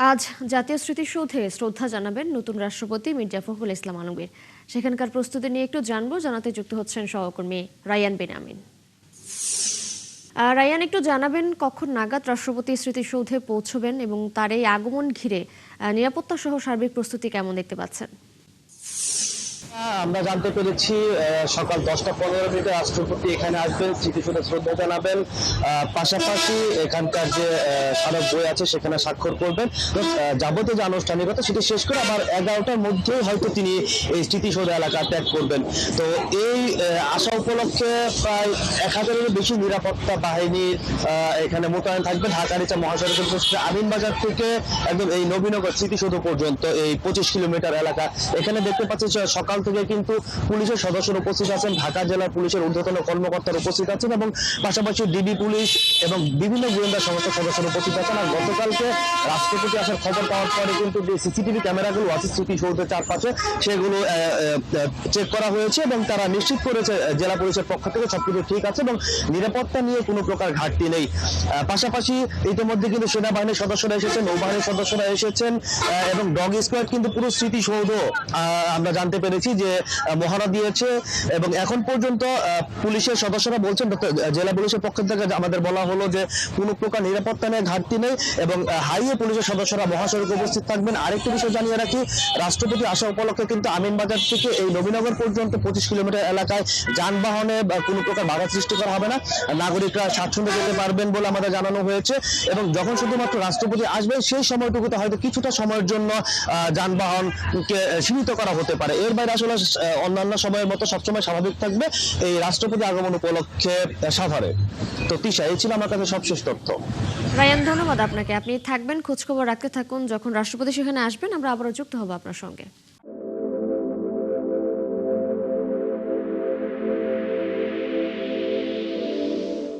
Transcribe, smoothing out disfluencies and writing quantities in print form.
আজ জাতীয় স্মৃতিসৌধে শ্রদ্ধা জানাবেন নতুন রাষ্ট্রপতি মির্জা ফখরুল ইসলাম আলমগীর। সেখানকার প্রস্তুতি নিয়ে একটু জানবো, জানাতে যুক্ত হচ্ছেন সহকর্মী রায়ান বেনামিন। রায়ান, একটু জানাবেন কখন নাগাদ রাষ্ট্রপতি স্মৃতিসৌধে পৌঁছবেন এবং তার এই আগমন ঘিরে নিরাপত্তা সহ সার্বিক প্রস্তুতি কেমন দেখতে পাচ্ছেন? আমরা জানতে পেরেছি সকাল 10:15 রাষ্ট্রপতি এখানে আসবেন, স্মৃতিসৌধে শ্রদ্ধা জানাবেন, পাশাপাশি এখানকার যে স্মারক বই আছে সেখানে স্বাক্ষর করবেন। যাবতীয় যে আনুষ্ঠানিকতা সেটি শেষ করে আবার 11টার মধ্যেই হয়তো তিনি এই স্মৃতিসৌধ এলাকা ত্যাগ করবেন। তো এই আসা উপলক্ষে প্রায় 1000-এরও বেশি নিরাপত্তা বাহিনী এখানে মোতায়েন থাকবে। ঢাকা রিচা মহাসড়কের পোস্টে আমিনবাজার থেকে একদম এই নবীনগর স্মৃতিসৌধ পর্যন্ত এই 25 কিলোমিটার এলাকা। এখানে দেখতে পাচ্ছি সকাল থেকে কিন্তু পুলিশের সদস্যরা উপস্থিত আছেন, ঢাকা জেলা পুলিশের ঊর্ধ্বতন কর্মকর্তারা উপস্থিত আছেন এবং পাশাপাশি ডিবি পুলিশ এবং বিভিন্ন গোয়েন্দা সংস্থার সদস্যরা উপস্থিত আছেন। আর গতকালকে রাষ্ট্রপতি আসার খবর পাওয়ার পরে কিন্তু যে সিসিটিভি ক্যামেরাগুলো আছে স্মৃতিসৌধের চারপাশে সেগুলো চেক করা হয়েছে এবং তারা নিশ্চিত করেছে জেলা পুলিশের পক্ষ থেকে সবকিছু ঠিক আছে এবং নিরাপত্তা নিয়ে কোনো প্রকার ঘাটতি নেই। পাশাপাশি ইতিমধ্যে কিন্তু সেনাবাহিনীর সদস্যরা এসেছেন, নৌবাহিনীর সদস্যরা এসেছেন এবং ডগ স্কোয়াড কিন্তু পুরো স্মৃতিসৌধ আমরা জানতে পেরেছি যে মহড়া দিয়েছে এবং এখন পর্যন্ত পুলিশের সদস্যরা বলছেন, জেলা পুলিশের পক্ষ থেকে আমাদের বলা হলো যে কোনো প্রকার নিরাপত্তা নেই, ঘাটতি নেই এবং হাইওয়ে পুলিশের সদস্যরা মহাসড়কে উপস্থিত থাকবেন। আরেকটি বিষয় জানিয়ে রাখি, রাষ্ট্রপতি আসা উপলক্ষে কিন্তু আমিনবাজার থেকে এই নবীনগর পর্যন্ত 25 কিলোমিটার এলাকায় যানবাহনে কোনো প্রকার বাধা সৃষ্টি করা হবে না। নাগরিকরা স্বাচ্ছন্দ্যে যেতে পারবেন বলে আমাদের জানানো হয়েছে এবং যখন শুধুমাত্র রাষ্ট্রপতি আসবেন সেই সময়টুকুতে হয়তো কিছুটা সময়ের জন্য যানবাহনকে সীমিত করা হতে পারে। এর বাইরে আসলে অন্যান্য সময়ের মতো সবসময় স্বাভাবিক থাকবে এই রাষ্ট্রপতি আগমন উপলক্ষে সাভারে। তো তিশা, এই ছিল আমার কাছে সবশেষ তথ্য। রায়ান, ধন্যবাদ আপনাকে। আপনি থাকবেন, খোঁজখবর রাখতে থাকুন। যখন রাষ্ট্রপতি সেখানে আসবেন আমরা আবারও যুক্ত হব আপনার সঙ্গে।